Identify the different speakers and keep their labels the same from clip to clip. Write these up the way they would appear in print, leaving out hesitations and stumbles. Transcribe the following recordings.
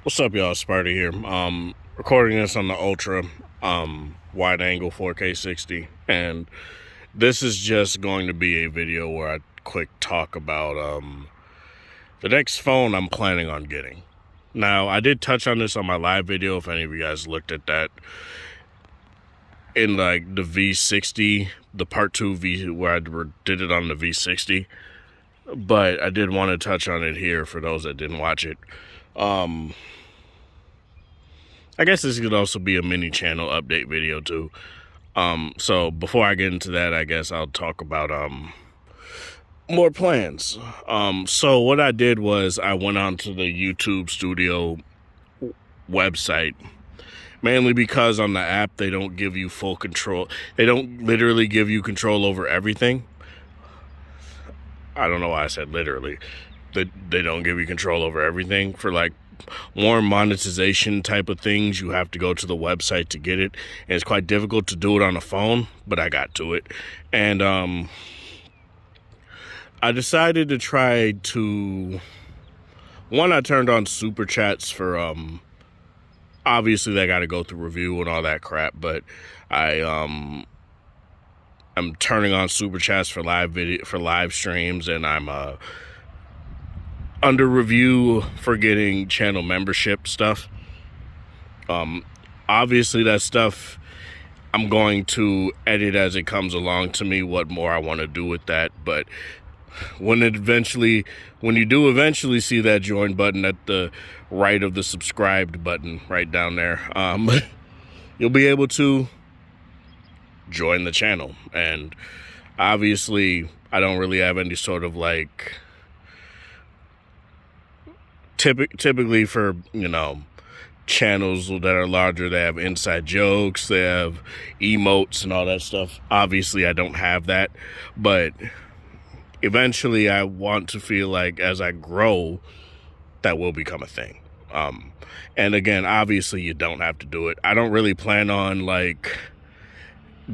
Speaker 1: What's up, y'all? Sparty here. Recording this on the Ultra wide angle 4K 60, and this is just going to be a video where I quick talk about the next phone I'm planning on getting. Now, I did touch on this on my live video, if any of you guys looked at that, in like the V60, the part 2 V, where I did it on the V60, but I did want to touch on it here for those that didn't watch it. I guess this could also be a mini channel update video too. So before I get into that, I guess I'll talk about more plans. So what I did was I went onto the YouTube Studio website, mainly because on the app they don't give you full control. They don't literally give you control over everything. I don't know why I said literally. They don't give you control over everything. For like more monetization type of things, you have to go to the website to get it, and it's quite difficult to do it on the phone, but I got to it. And I decided to try to, I turned on super chats for obviously they got to go through review and all that crap, but I'm turning on super chats for live video, for live streams, and I'm under review for getting channel membership stuff. Obviously that stuff I'm going to edit as it comes along to me what more I want to do with that, but when you do eventually see that join button at the right of the subscribed button right down there, you'll be able to join the channel. And obviously I don't really have any sort of like typically for, you know, channels that are larger, they have inside jokes, they have emotes and all that stuff. Obviously I don't have that, but eventually I want to feel like as I grow that will become a thing. And again, obviously you don't have to do it. I don't really plan on like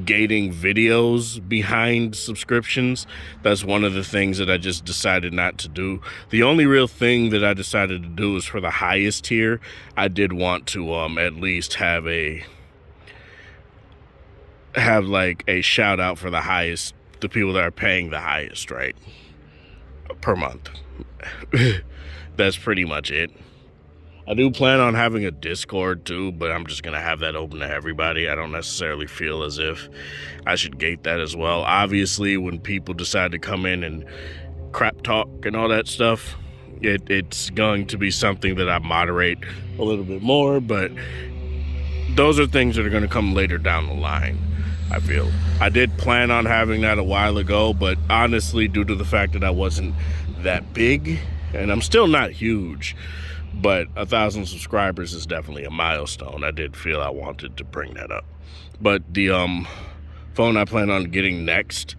Speaker 1: gating videos behind subscriptions. That's one of the things that I just decided not to do. The only real thing that I decided to do is for the highest tier, I did want to at least have like a shout out for the highest, the people that are paying the highest, right, per month. That's pretty much it. I do plan on having a Discord too, but I'm just going to have that open to everybody. I don't necessarily feel as if I should gate that as well. Obviously, when people decide to come in and crap talk and all that stuff, it's going to be something that I moderate a little bit more, but those are things that are going to come later down the line, I feel. I did plan on having that a while ago, but honestly, due to the fact that I wasn't that big, and I'm still not huge, but 1,000 subscribers is definitely a milestone. I did feel I wanted to bring that up. But the phone I plan on getting next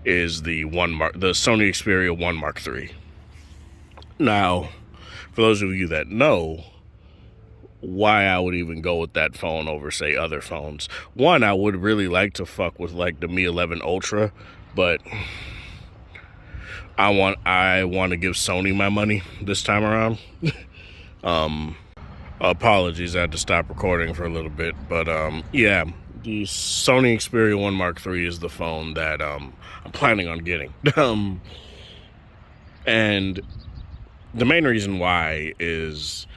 Speaker 1: is the Sony Xperia 1 Mark III. Now, for those of you that know why I would even go with that phone over, say, other phones. One, I would really like to fuck with like the Mi 11 Ultra, but I want to give Sony my money this time around. Apologies, I had to stop recording for a little bit, but yeah, the Sony Xperia 1 Mark III is the phone that I'm planning on getting. And the main reason why is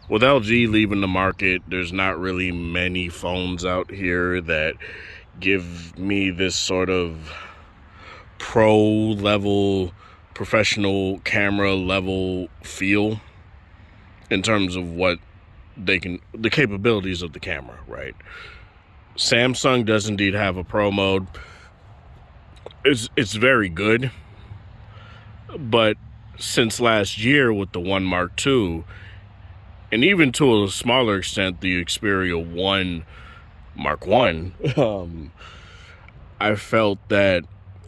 Speaker 1: with LG leaving the market, there's not really many phones out here that give me this sort of pro level, professional camera level feel in terms of what they can, the capabilities of the camera, right? Samsung does indeed have a pro mode. It's very good, but since last year with the 1 Mark II, and even to a smaller extent the Xperia 1 Mark I, I felt that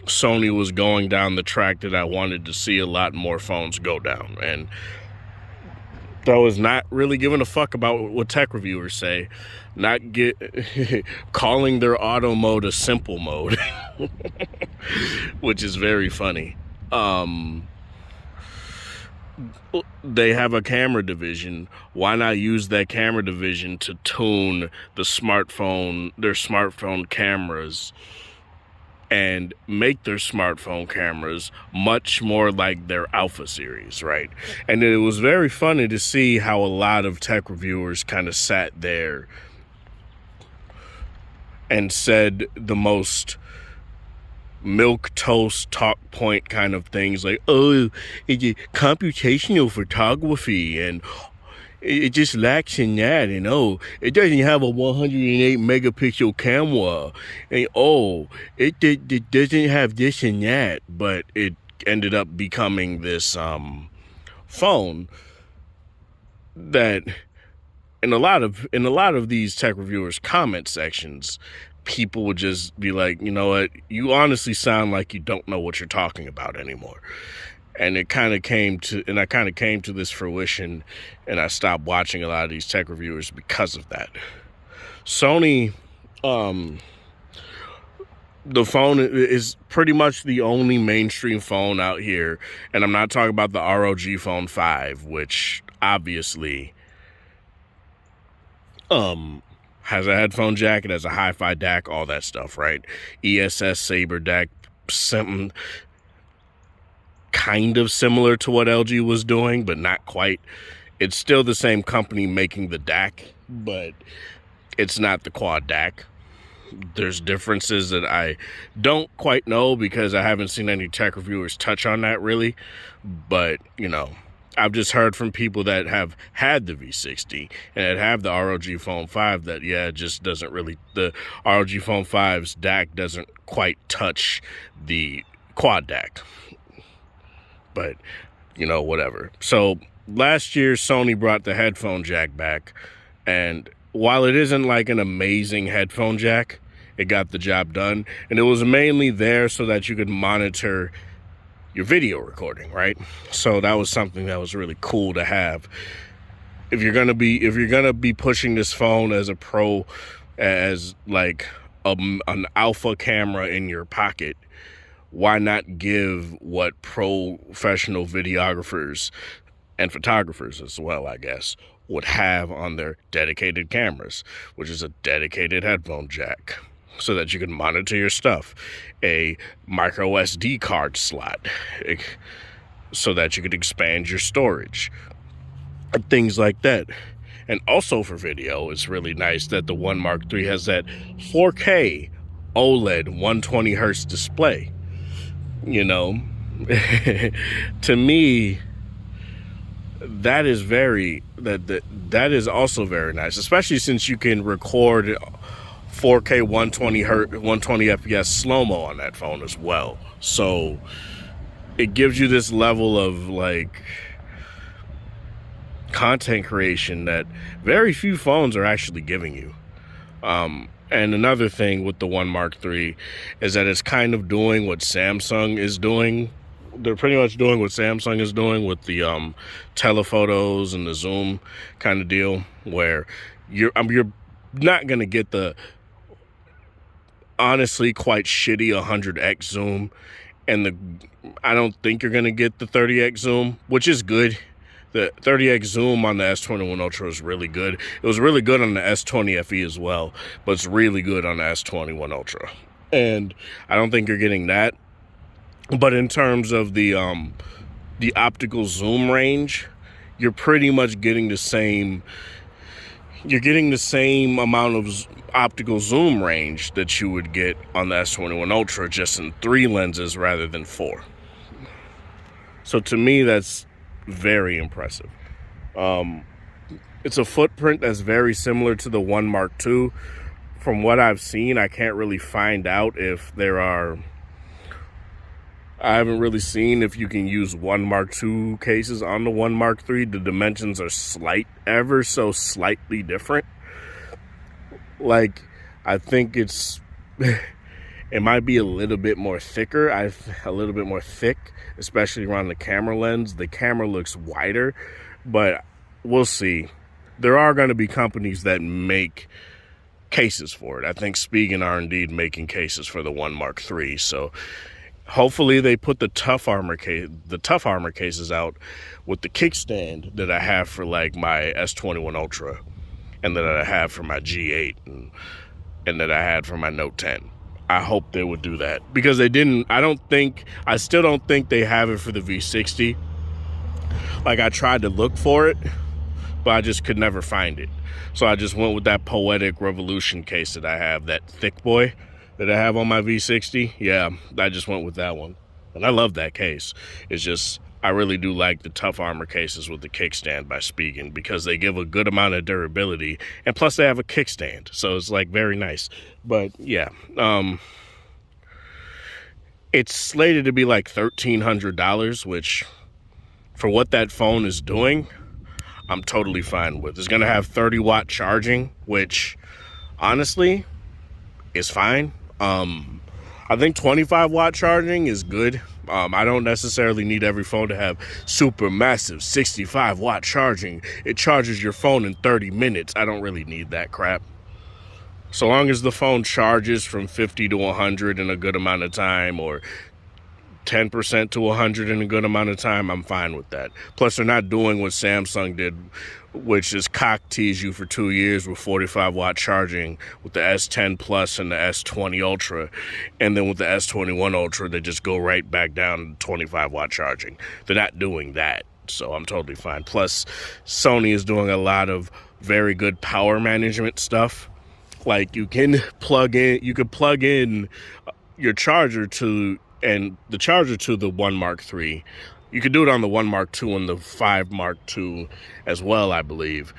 Speaker 1: Sony was going down the track that I wanted to see a lot more phones go down, and I was not really giving a fuck about what tech reviewers say, calling their auto mode a simple mode, which is very funny. they have a camera division. Why not use that camera division to tune their smartphone cameras and make their smartphone cameras much more like their Alpha series, right? And it was very funny to see how a lot of tech reviewers kind of sat there and said the most milquetoast talk point kind of things like, oh, it's computational photography and it just lacks in that, and oh, it doesn't have a 108 megapixel camera, and oh, it doesn't have this and that, but it ended up becoming this phone that in a lot of these tech reviewers comment sections, people would just be like, you know what, you honestly sound like you don't know what you're talking about anymore. And I kind of came to this fruition, and I stopped watching a lot of these tech reviewers because of that. Sony, the phone is pretty much the only mainstream phone out here, and I'm not talking about the ROG Phone 5, which obviously has a headphone jack, it has a hi-fi DAC, all that stuff, right? ESS Saber DAC, something kind of similar to what LG was doing, but not quite. It's still the same company making the DAC, but it's not the quad DAC. There's differences that I don't quite know because I haven't seen any tech reviewers touch on that really. But, you know, I've just heard from people that have had the V60 and that have the ROG Phone 5 that, yeah, it just doesn't really, the ROG Phone 5's DAC doesn't quite touch the quad DAC. But, you know, whatever. So last year, Sony brought the headphone jack back. And while it isn't like an amazing headphone jack, it got the job done. And it was mainly there so that you could monitor your video recording, right? So that was something that was really cool to have. If you're gonna be pushing this phone as a pro, as like an alpha camera in your pocket, why not give what professional videographers and photographers as well, I guess, would have on their dedicated cameras, which is a dedicated headphone jack, so that you can monitor your stuff, a micro SD card slot, so that you could expand your storage, things like that. And also for video, it's really nice that the One Mark III has that 4K OLED 120 hertz display. You know, to me, that is that is also very nice, especially since you can record 4K 120 FPS slow-mo on that phone as well. So it gives you this level of like content creation that very few phones are actually giving you. And another thing with the One Mark III is that it's kind of doing what Samsung is doing. They're pretty much doing what Samsung is doing with the telephotos and the zoom kind of deal, where you're not going to get the honestly quite shitty 100x zoom, and I don't think you're going to get the 30x zoom, which is good. The 30x zoom on the S21 Ultra is really good. It was really good on the S20 FE as well, but it's really good on the S21 Ultra. And I don't think you're getting that. But in terms of the optical zoom range, you're pretty much getting the same. You're getting the same amount of optical zoom range that you would get on the S21 Ultra, just in 3 lenses rather than 4. So to me, that's very impressive. It's a footprint that's very similar to the One Mark II. From what I've seen, I can't really find out if there are. I haven't really seen if you can use One Mark II cases on the One Mark III. The dimensions are ever so slightly different. Like, I think it might be a little bit more thicker, a little bit more thick, especially around the camera lens. The camera looks wider, but we'll see. There are going to be companies that make cases for it. I think Spigen are indeed making cases for the One Mark III, so Hopefully they put the tough armor cases out with the kickstand that I have for like my S21 Ultra, and that I have for my G8, and that I had for my Note 10. I hope they would do that, because they didn't. I still don't think they have it for the V60. Like, I tried to look for it, but I just could never find it. So I just went with that Poetic Revolution case that I have, that thick boy that I have on my V60. Yeah, I just went with that one. And I love that case. It's just, I really do like the tough armor cases with the kickstand by Spigen, because they give a good amount of durability, and plus they have a kickstand, so it's like very nice. But yeah, it's slated to be like $1,300, which for what that phone is doing, I'm totally fine with. It's gonna have 30-watt charging, which honestly is fine. I think 25-watt charging is good. I don't necessarily need every phone to have super massive 65-watt charging. It charges your phone in 30 minutes. I don't really need that crap. So long as the phone charges from 50 to 100 in a good amount of time, or 10% to 100 in a good amount of time, I'm fine with that. Plus, they're not doing what Samsung did, which is cock tease you for 2 years with 45-watt charging with the S10 Plus and the S20 Ultra, and then with the S21 Ultra, they just go right back down to 25-watt charging. They're not doing that, so I'm totally fine. Plus, Sony is doing a lot of very good power management stuff. Like, you can plug in your charger to, and the charger to the 1 Mark III. You could do it on the 1 Mark II and the 5 Mark II as well, I believe.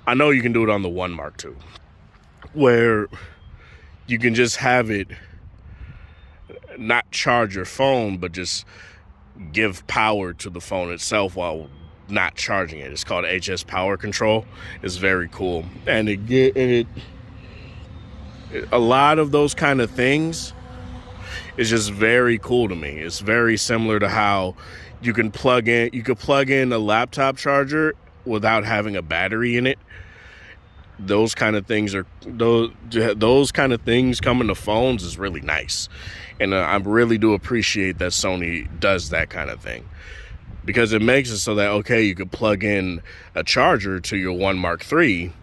Speaker 1: I know you can do it on the 1 Mark II, where you can just have it not charge your phone, but just give power to the phone itself while not charging it. It's called HS Power Control. It's very cool. And a lot of those kind of things is just very cool to me. It's very similar to how you could plug in a laptop charger without having a battery in it. Those kind of things coming to phones is really nice. And I really do appreciate that Sony does that kind of thing, because it makes it so that, okay, you could plug in a charger to your 1 Mark III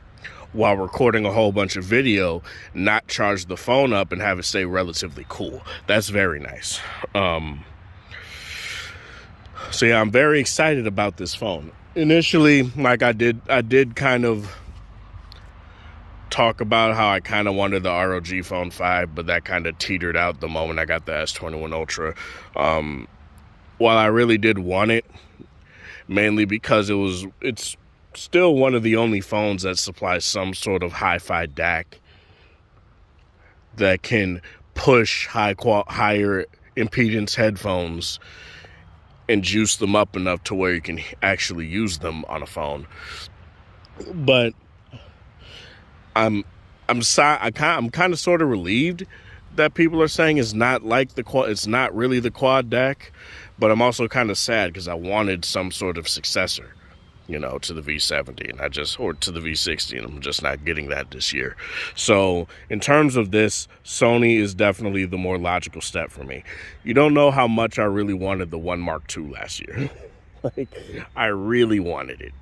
Speaker 1: while recording a whole bunch of video, not charge the phone up and have it stay relatively cool. That's very nice. So yeah, I'm very excited about this phone. Initially, like I did kind of talk about how I kind of wanted the ROG Phone 5, but that kind of teetered out the moment I got the S21 Ultra. While I really did want it, mainly because it's still one of the only phones that supplies some sort of hi-fi DAC that can push higher impedance headphones and juice them up enough to where you can actually use them on a phone. But I'm kind of sort of relieved that people are saying it's not really the quad DAC, but I'm also kind of sad because I wanted some sort of successor, to the V70, or to the V60, and I'm just not getting that this year. So in terms of this, Sony is definitely the more logical step for me. You don't know how much I really wanted the 1 Mark II last year. Like, I really wanted it,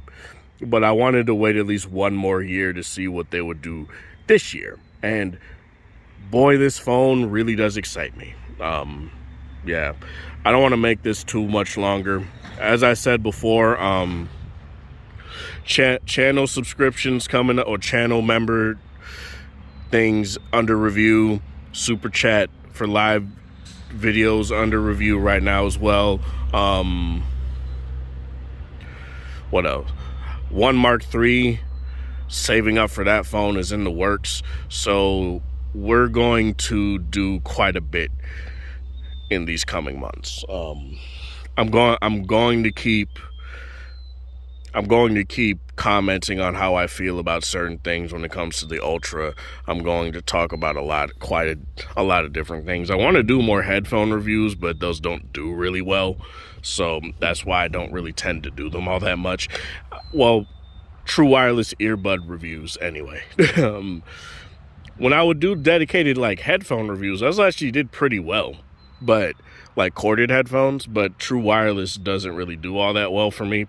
Speaker 1: but I wanted to wait at least one more year to see what they would do this year. And boy, this phone really does excite me. Yeah, I don't want to make this too much longer. As I said before, channel subscriptions coming up, or channel member things under review. Super chat for live videos under review right now as well. What else? 1 Mark III, saving up for that phone is in the works, so we're going to do quite a bit in these coming months. I'm going to keep commenting on how I feel about certain things when it comes to the Ultra. I'm going to talk about quite a lot of different things. I want to do more headphone reviews, but those don't do really well, so that's why I don't really tend to do them all that much. Well, true wireless earbud reviews anyway. When I would do dedicated like headphone reviews, those actually did pretty well. but like corded headphones, but true wireless doesn't really do all that well for me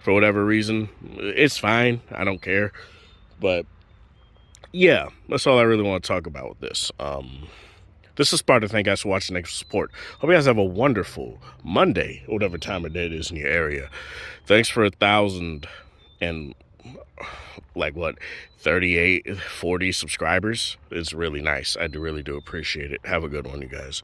Speaker 1: for whatever reason. It's fine, I don't care, but yeah, that's all I really want to talk about with this. This is Sparta. Thank you guys for watching and support. Hope you guys have a wonderful Monday, whatever time of day it is in your area. Thanks for 1,000 and like what, 38, 40 subscribers. It's really nice. I really do appreciate it. Have a good one, you guys.